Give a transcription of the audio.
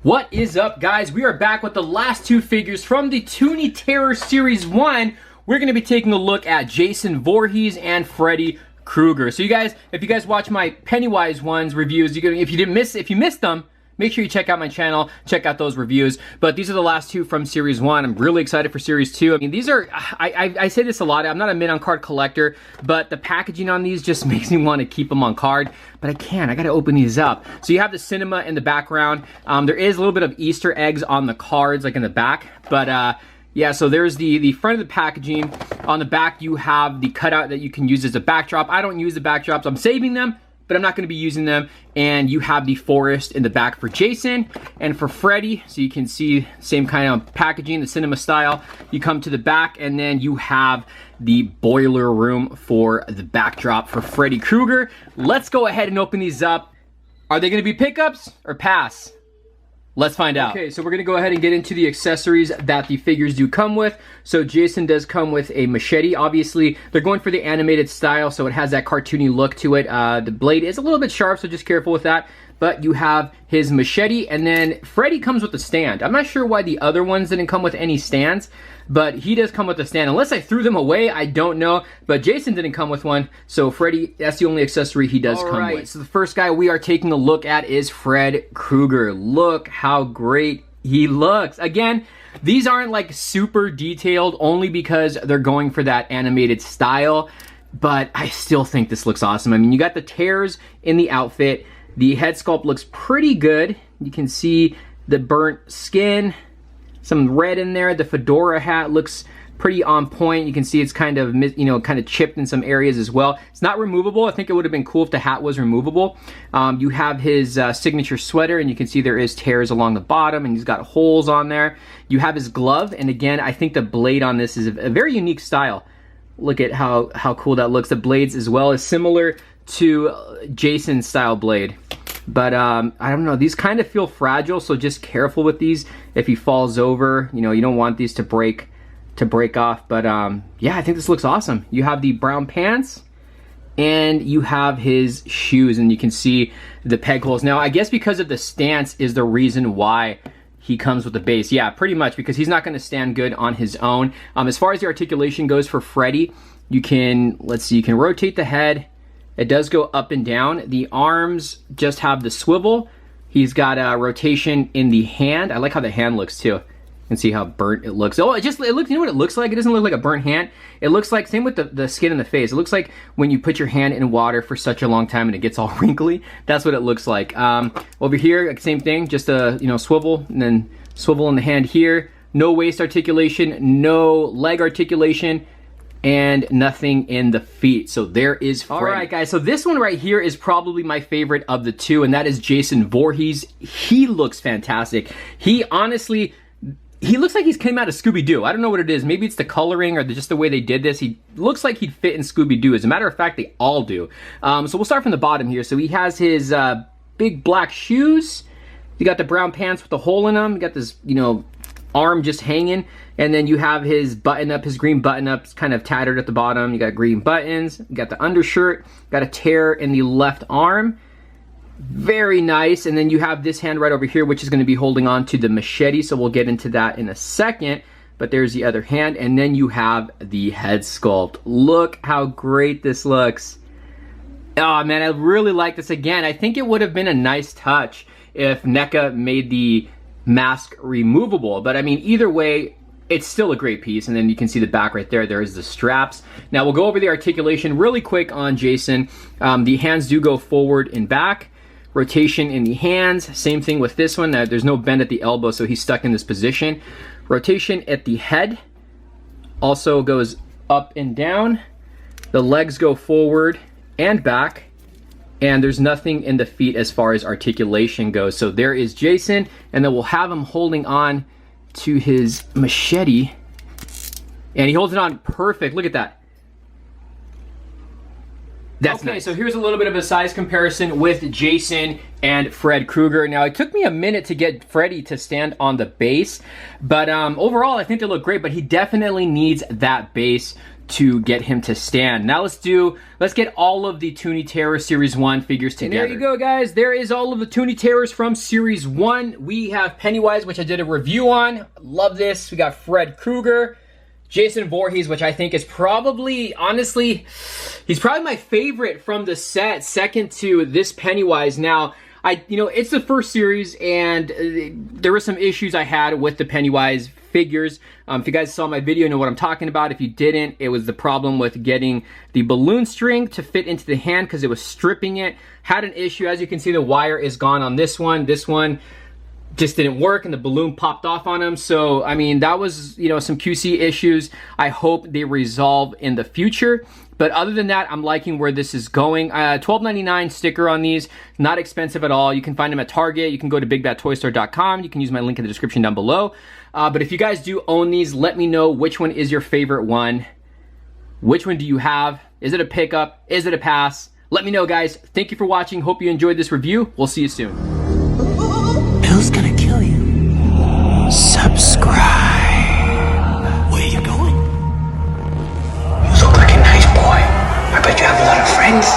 What is up, guys? We are back with the last two figures from the Toony Terror Series 1. We're going to be taking a look at Jason Voorhees and Freddy Krueger. So you guys, if you guys watch my Pennywise ones reviews, if you missed them, make sure you check out my channel, check out those reviews. But these are the last two from Series 1. I'm really excited for Series 2. I mean, these are, I say this a lot, I'm not a mid-on-card collector, but the packaging on these just makes me want to keep them on card. But I can't, I gotta open these up. So you have the cinema in the background. There is a little bit of Easter eggs on the cards, like in the back. But yeah, so there's the front of the packaging. On the back, you have the cutout that you can use as a backdrop. I don't use the backdrops, I'm saving them, but I'm not going to be using them. And you have the forest in the back for Jason and for Freddy. So you can see same kind of packaging, the cinema style. You come to the back and then you have the boiler room for the backdrop for Freddy Krueger. Let's go ahead and open these up. Are they going to be pickups or pass? Let's find out. Okay, so we're gonna go ahead and get into the accessories that the figures do come with. So Jason does come with a machete. Obviously, they're going for the animated style, so it has that cartoony look to it. The blade is a little bit sharp, so just careful with that. But you have his machete, and then Freddy comes with a stand. I'm not sure why the other ones didn't come with any stands, but he does come with a stand. Unless I threw them away, I don't know. But Jason didn't come with one, so Freddy, that's the only accessory he does come with. So the first guy we are taking a look at is Fred Krueger. Look how great he looks. Again, these aren't like super detailed only because they're going for that animated style, but I still think this looks awesome. I mean, you got the tears in the outfit. The head sculpt looks pretty good. You can see the burnt skin, some red in there. The fedora hat looks pretty on point. You can see it's kind of, you know, kind of chipped in some areas as well. It's not removable. I think it would have been cool if the hat was removable. You have his signature sweater, and you can see there is tears along the bottom, and he's got holes on there. You have his glove, and again, I think the blade on this is a very unique style. Look at how cool that looks. The blades as well is similar to Jason's style blade. But I don't know, these kind of feel fragile, so just careful with these. If he falls over, you know, you don't want these to break off. But yeah, I think this looks awesome. You have the brown pants and you have his shoes, and you can see the peg holes. Now, I guess because of the stance is the reason why he comes with the base. Yeah, pretty much, because he's not going to stand good on his own. As far as the articulation goes for Freddy, you can, let's see, you can rotate the head. It does go up and down. The arms just have the swivel. He's got a rotation in the hand. I like how the hand looks too. You can see how burnt it looks. Oh, it looks, you know what it looks like? It doesn't look like a burnt hand. It looks like, same with the skin in the face. It looks like when you put your hand in water for such a long time and it gets all wrinkly. That's what it looks like. Over here, same thing, just a, you know, swivel, and then swivel in the hand here. No waist articulation, no leg articulation, and nothing in the feet. So there is Freddy. All right, guys, so this one right here is probably my favorite of the two, and that is Jason Voorhees. He looks fantastic. He honestly, he looks like he's came out of Scooby-Doo. I don't know what it is. Maybe it's the coloring or just the way they did this. He looks like he'd fit in Scooby-Doo. As a matter of fact, they all do. So we'll start from the bottom here. So he has his big black shoes. You got the brown pants with a hole in them. You got this, you know, arm just hanging, and then you have his button up, his green button up. It's kind of tattered at the bottom. You got green buttons. You got the undershirt. Got a tear in the left arm. Very nice. And then you have this hand right over here, which is going to be holding on to the machete. So we'll get into that in a second. But there's the other hand, and then you have the head sculpt. Look how great this looks. Oh man, I really like this. Again, I think it would have been a nice touch if Neca made the mask removable, but I mean, either way, it's still a great piece. And then you can see the back right there. There is the straps. Now we'll go over the articulation really quick on Jason. The hands do go forward and back. Rotation in the hands. Same thing with this one. There's no bend at the elbow, so he's stuck in this position. Rotation at the head. Also goes up and down. The legs go forward and back. And there's nothing in the feet as far as articulation goes. So there is Jason, and then we'll have him holding on to his machete. And he holds it on perfect. Look at that. That's okay, nice. So here's a little bit of a size comparison with Jason and Fred Krueger. Now, it took me a minute to get Freddy to stand on the base, but overall, I think they look great, but he definitely needs that base to get him to stand. Now let's get all of the Toony Terror Series 1 figures together. And there you go, guys. There is all of the Toony Terrors from Series 1. We have Pennywise, which I did a review on. Love this. We got Fred Krueger. Jason Voorhees, which I think is probably, honestly, he's probably my favorite from the set, second to this Pennywise. Now, it's the first series, and there were some issues I had with the Pennywise figures. If you guys saw my video, you know what I'm talking about. If you didn't, it was the problem with getting the balloon string to fit into the hand because it was stripping it. Had an issue. As you can see, the wire is gone on this one. This one just didn't work, and the balloon popped off on him. So, I mean, that was, some QC issues. I hope they resolve in the future. But other than that, I'm liking where this is going. $12.99 sticker on these. Not expensive at all. You can find them at Target. You can go to bigbadtoystore.com. You can use my link in the description down below. But if you guys do own these, let me know which one is your favorite one. Which one do you have? Is it a pickup? Is it a pass? Let me know, guys. Thank you for watching. Hope you enjoyed this review. We'll see you soon. Bill's gonna kill you. Subscribe. Where are you going? You look like a nice boy. I bet you have a lot of friends.